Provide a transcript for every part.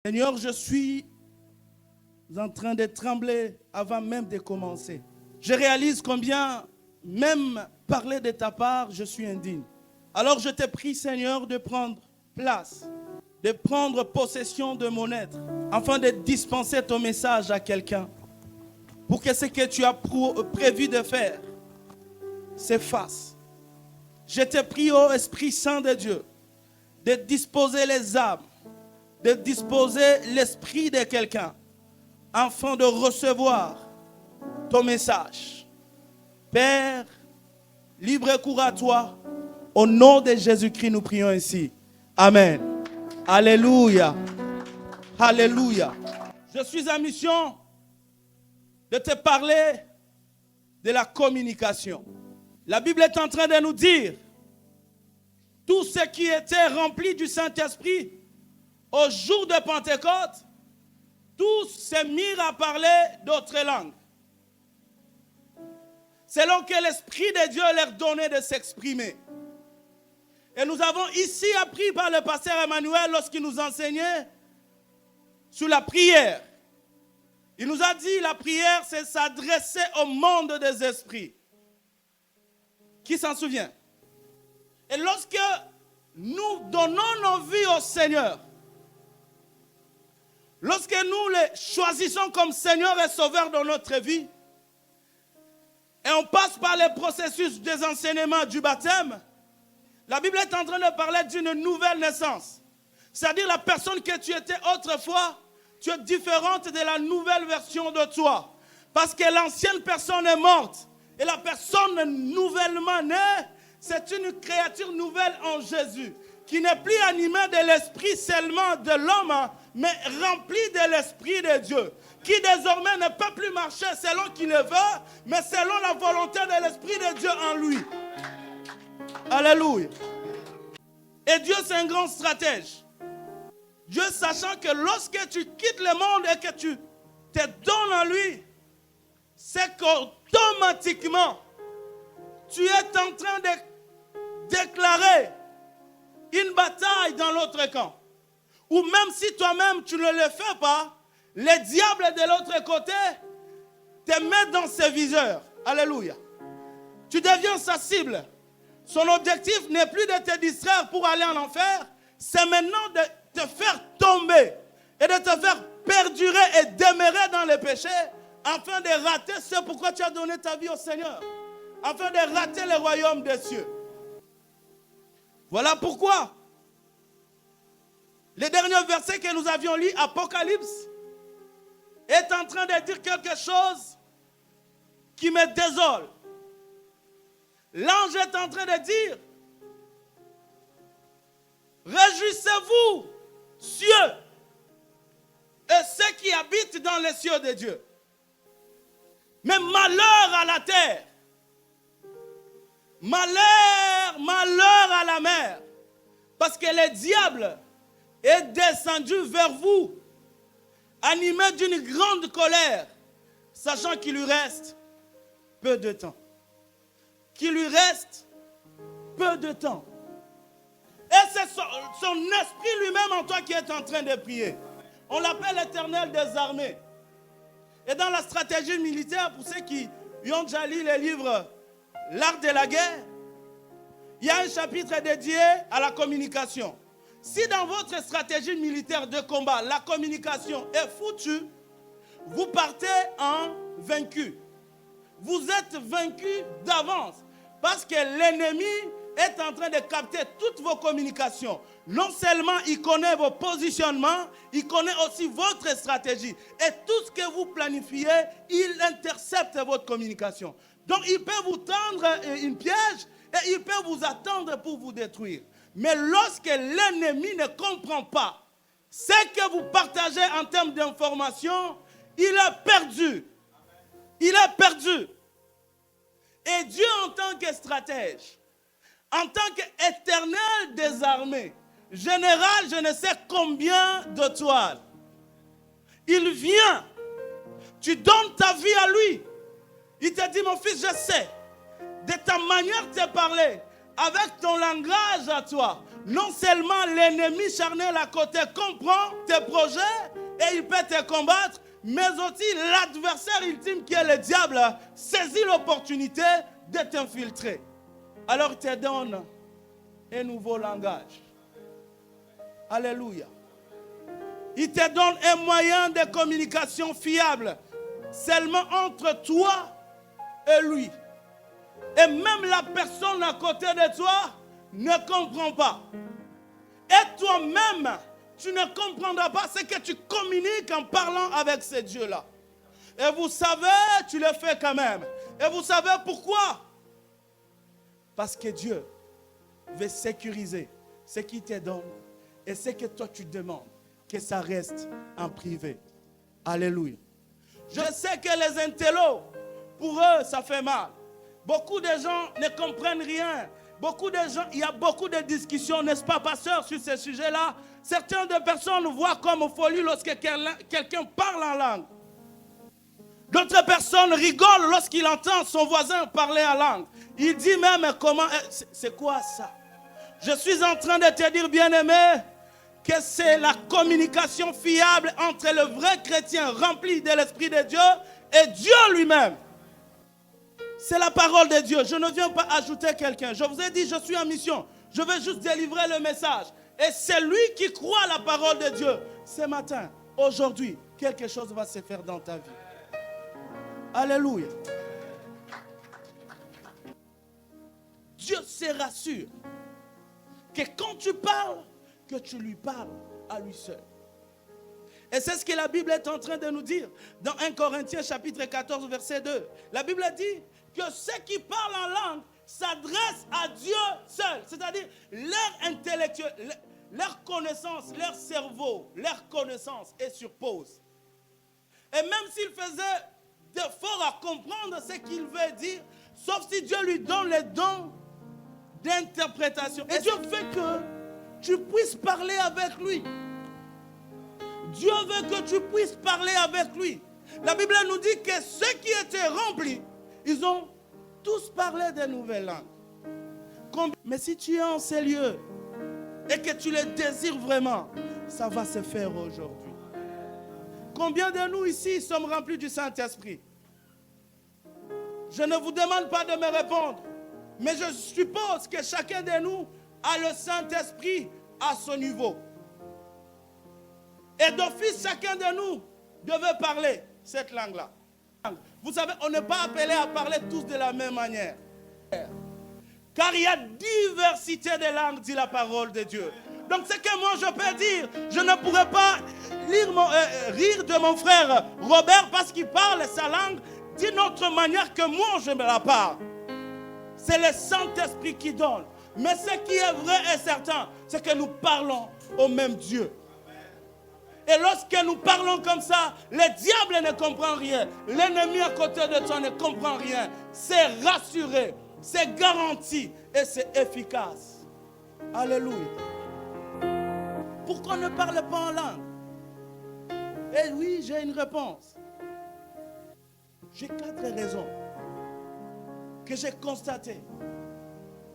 Seigneur, je suis en train de trembler avant même de commencer. Je réalise combien, même parler de ta part, je suis indigne. Alors je te prie, Seigneur, de prendre place, de prendre possession de mon être, afin de dispenser ton message à quelqu'un, pour que ce que tu as prévu de faire s'efface. Je te prie, ô Esprit Saint de Dieu, de disposer les âmes, de disposer l'esprit de quelqu'un, afin de recevoir ton message. Père, libre cours à toi. Au nom de Jésus-Christ, nous prions ainsi. Amen. Alléluia. Alléluia. Je suis en mission de te parler de la communication. La Bible est en train de nous dire tout ce qui était rempli du Saint-Esprit au jour de Pentecôte, tous se mirent à parler d'autres langues, selon que l'Esprit de Dieu leur donnait de s'exprimer. Et nous avons ici appris par le pasteur Emmanuel lorsqu'il nous enseignait sur la prière. Il nous a dit la prière, c'est s'adresser au monde des esprits. Qui s'en souvient? Et lorsque nous donnons nos vies au Seigneur, lorsque nous les choisissons comme Seigneur et Sauveur dans notre vie, et on passe par le processus des enseignements du baptême, la Bible est en train de parler d'une nouvelle naissance. C'est-à-dire la personne que tu étais autrefois, tu es différente de la nouvelle version de toi. Parce que l'ancienne personne est morte. Et la personne nouvellement née, c'est une créature nouvelle en Jésus. Qui n'est plus animée de l'esprit seulement de l'homme, mais remplie de l'esprit de Dieu. Qui désormais ne peut plus marcher selon qu'il le veut, mais selon la volonté de l'esprit de Dieu en lui. Alléluia. Et Dieu, c'est un grand stratège. Dieu, sachant que lorsque tu quittes le monde et que tu te donnes à lui, c'est qu'automatiquement, tu es en train de déclarer une bataille dans l'autre camp. Ou même si toi-même tu ne le fais pas, les diables de l'autre côté te mettent dans ses viseurs. Alléluia. Tu deviens sa cible. Son objectif n'est plus de te distraire pour aller en enfer, c'est maintenant de te faire tomber et de te faire perdurer et demeurer dans le péché afin de rater ce pourquoi tu as donné ta vie au Seigneur, afin de rater le royaume des cieux. Voilà pourquoi le dernier verset que nous avions lu, Apocalypse, est en train de dire quelque chose qui me désole. L'ange est en train de dire, réjouissez-vous, cieux, et ceux qui habitent dans les cieux de Dieu. Mais malheur à la terre, malheur à la mer, parce que le diable est descendu vers vous, animé d'une grande colère, sachant qu'il lui reste peu de temps. Qu'il lui reste peu de temps. Et c'est son esprit lui-même en toi qui est en train de prier. On l'appelle l'Éternel des armées. Et dans la stratégie militaire, pour ceux qui ont déjà lu les livres L'art de la guerre, il y a un chapitre dédié à la communication. Si dans votre stratégie militaire de combat, la communication est foutue, vous partez en vaincu. Vous êtes vaincu d'avance parce que l'ennemi est en train de capter toutes vos communications. Non seulement il connaît vos positionnements, il connaît aussi votre stratégie. Et tout ce que vous planifiez, il intercepte votre communication. Donc il peut vous tendre une piège et il peut vous attendre pour vous détruire. Mais lorsque l'ennemi ne comprend pas ce que vous partagez en termes d'information, il est perdu. Il est perdu. Et Dieu en tant que stratège, en tant qu'éternel des armées, général, je ne sais combien de toiles, il vient, tu donnes ta vie à lui. Il te dit, mon fils, je sais, de ta manière de te parler, avec ton langage à toi, non seulement l'ennemi charnel à côté comprend tes projets et il peut te combattre, mais aussi l'adversaire ultime qui est le diable saisit l'opportunité de t'infiltrer. Alors il te donne un nouveau langage. Alléluia. Il te donne un moyen de communication fiable seulement entre toi et lui. Et même la personne à côté de toi ne comprend pas. Et toi-même, tu ne comprendras pas ce que tu communiques en parlant avec ce Dieu-là. Et vous savez, tu le fais quand même. Et vous savez pourquoi? Parce que Dieu veut sécuriser ce qu'il te donne et ce que toi tu demandes, que ça reste en privé. Alléluia. Je sais que les intellos, pour eux, ça fait mal. Beaucoup de gens ne comprennent rien. Beaucoup de gens, il y a beaucoup de discussions, n'est-ce pas, pasteur, sur ces sujets-là. Certaines personnes voient comme folie lorsque quelqu'un parle en langue. D'autres personnes rigolent lorsqu'il entend son voisin parler en langue. Il dit même comment, c'est quoi ça? Je suis en train de te dire, bien-aimé, que c'est la communication fiable entre le vrai chrétien rempli de l'Esprit de Dieu et Dieu lui-même. C'est la parole de Dieu. Je ne viens pas ajouter quelqu'un. Je vous ai dit, je suis en mission. Je veux juste délivrer le message. Et c'est lui qui croit la parole de Dieu. Ce matin, aujourd'hui, quelque chose va se faire dans ta vie. Alléluia. Dieu se rassure que quand tu parles, que tu lui parles à lui seul. Et c'est ce que la Bible est en train de nous dire dans 1 Corinthiens chapitre 14 verset 2. La Bible dit que ceux qui parlent en langue s'adressent à Dieu seul. C'est-à-dire leur intellectuel, leur connaissance, leur cerveau, leur connaissance est sur pause. Et même s'il faisait d'efforts à comprendre ce qu'il veut dire, sauf si Dieu lui donne les dons d'interprétation. Et Dieu fait que tu puisses parler avec lui. Dieu veut que tu puisses parler avec lui. La Bible nous dit que ceux qui étaient remplis, ils ont tous parlé de nouvelles langues. Mais si tu es en ces lieux et que tu les désires vraiment, ça va se faire aujourd'hui. Combien de nous ici sommes remplis du Saint-Esprit? Je ne vous demande pas de me répondre, mais je suppose que chacun de nous a le Saint-Esprit à son niveau. Et d'office, chacun de nous devait parler cette langue-là. Vous savez, on n'est pas appelé à parler tous de la même manière. Car il y a diversité de langues, dit la parole de Dieu. Donc ce que moi je peux dire, je ne pourrais pas rire de mon frère Robert parce qu'il parle sa langue d'une autre manière que moi je me la parle. C'est le Saint-Esprit qui donne. Mais ce qui est vrai et certain, c'est que nous parlons au même Dieu. Et lorsque nous parlons comme ça, le diable ne comprend rien. L'ennemi à côté de toi ne comprend rien. C'est rassuré, c'est garanti et c'est efficace. Alléluia. Pourquoi on ne parle pas en langue? Eh oui, j'ai une réponse. J'ai 4 raisons que j'ai constatées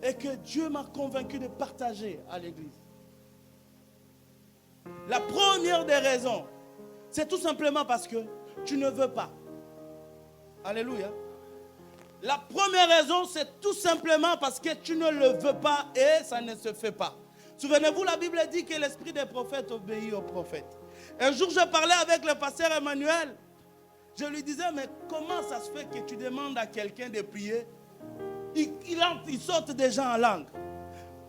et que Dieu m'a convaincu de partager à l'église. La première des raisons, c'est tout simplement parce que tu ne veux pas. Alléluia. La première raison, c'est tout simplement parce que tu ne le veux pas et ça ne se fait pas. Souvenez-vous, la Bible dit que l'esprit des prophètes obéit aux prophètes. Un jour, je parlais avec le pasteur Emmanuel. Je lui disais, mais comment ça se fait que tu demandes à quelqu'un de prier? Il saute déjà en langue.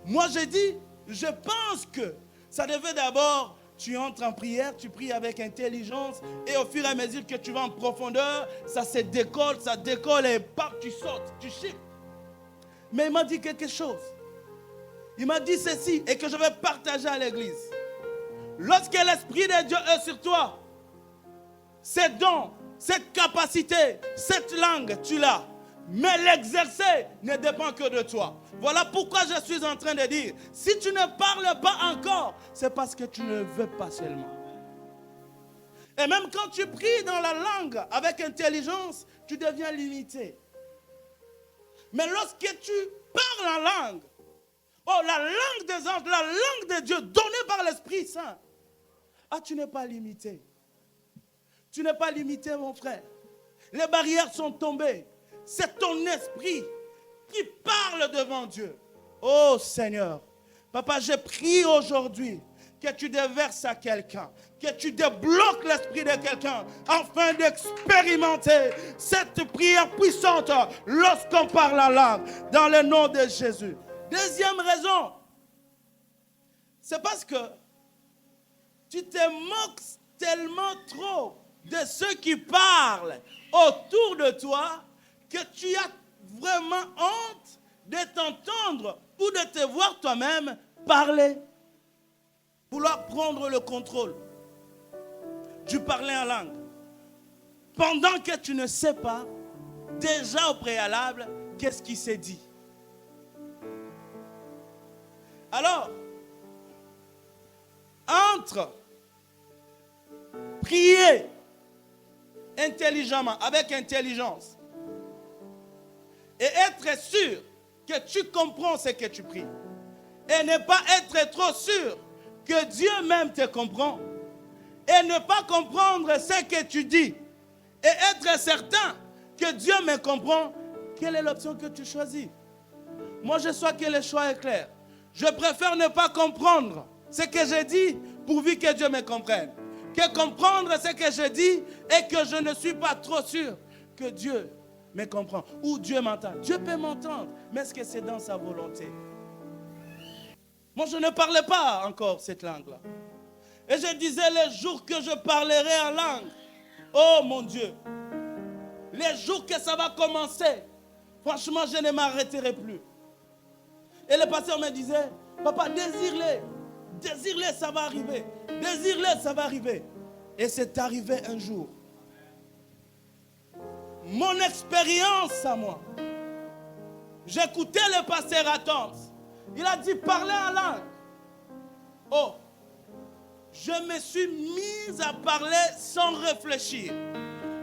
Moi, j'ai dit, je pense que ça devait d'abord, tu entres en prière, tu pries avec intelligence et au fur et à mesure que tu vas en profondeur, ça se décolle et paf, tu sautes, tu chiffres. Mais il m'a dit quelque chose. Il m'a dit ceci et que je vais partager à l'église. Lorsque l'Esprit de Dieu est sur toi, ces dons, cette capacité, cette langue, tu l'as. Mais l'exercer ne dépend que de toi. Voilà pourquoi je suis en train de dire, si tu ne parles pas encore, c'est parce que tu ne veux pas seulement. Et même quand tu pries dans la langue avec intelligence, tu deviens limité. Mais lorsque tu parles en langue, Oh, la langue des anges, la langue de Dieu donnée par l'Esprit Saint. Ah, tu n'es pas limité. Tu n'es pas limité, mon frère. Les barrières sont tombées. C'est ton esprit qui parle devant Dieu. Oh Seigneur, Papa, je prie aujourd'hui que tu déverses à quelqu'un, que tu débloques l'esprit de quelqu'un afin d'expérimenter cette prière puissante lorsqu'on parle en langue, dans le nom de Jésus. Deuxième raison, c'est parce que tu te moques tellement trop de ceux qui parlent autour de toi que tu as vraiment honte de t'entendre ou de te voir toi-même parler. Vouloir prendre le contrôle du parler en langue. Pendant que tu ne sais pas, déjà au préalable, qu'est-ce qui s'est dit. Alors, entre prier intelligemment, avec intelligence, et être sûr que tu comprends ce que tu pries, et ne pas être trop sûr que Dieu même te comprend, et ne pas comprendre ce que tu dis, et être certain que Dieu me comprend, quelle est l'option que tu choisis? Moi, je sais que le choix est clair. Je préfère ne pas comprendre ce que je dis, pourvu que Dieu me comprenne, que comprendre ce que je dis et que je ne suis pas trop sûr que Dieu me comprend ou Dieu m'entend. Dieu peut m'entendre, mais est-ce que c'est dans sa volonté? Moi, je ne parlais pas encore cette langue-là. Et je disais les jours que je parlerai en langue. Oh mon Dieu, les jours que ça va commencer, franchement, je ne m'arrêterai plus. Et le pasteur me disait, papa, désire-les. Désire-les, ça va arriver. Désire-les, ça va arriver. Et c'est arrivé un jour. Mon expérience à moi. J'écoutais le pasteur Attente. Il a dit, parlez en langue. Oh, je me suis mise à parler sans réfléchir.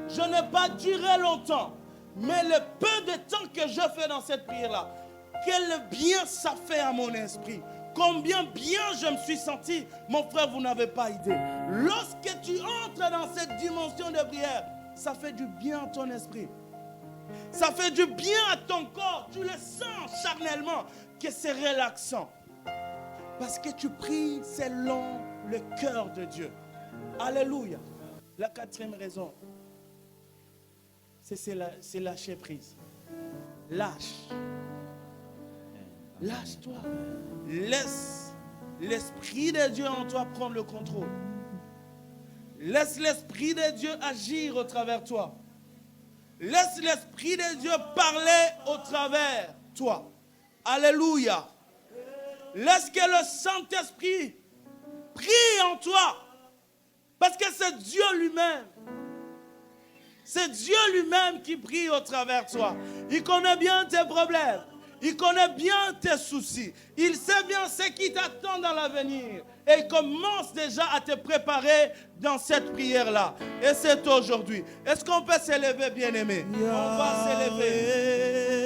Je n'ai pas duré longtemps. Mais le peu de temps que je fais dans cette prière-là, quel bien ça fait à mon esprit. Combien bien je me suis senti. Mon frère, vous n'avez pas idée. Lorsque tu entres dans cette dimension de prière, ça fait du bien à ton esprit. Ça fait du bien à ton corps. Tu le sens charnellement que c'est relaxant. Parce que tu pries selon le cœur de Dieu. Alléluia. La quatrième raison, c'est lâcher prise. Lâche. Lâche-toi. Laisse l'Esprit de Dieu en toi prendre le contrôle. Laisse l'Esprit de Dieu agir au travers de toi. Laisse l'Esprit de Dieu parler au travers de toi. Alléluia. Laisse que le Saint-Esprit prie en toi. Parce que c'est Dieu lui-même. C'est Dieu lui-même qui prie au travers de toi. Il connaît bien tes problèmes. Il connaît bien tes soucis. Il sait bien ce qui t'attend dans l'avenir. Et il commence déjà à te préparer dans cette prière-là. Et c'est aujourd'hui. Est-ce qu'on peut s'élever, bien-aimé? On va s'élever.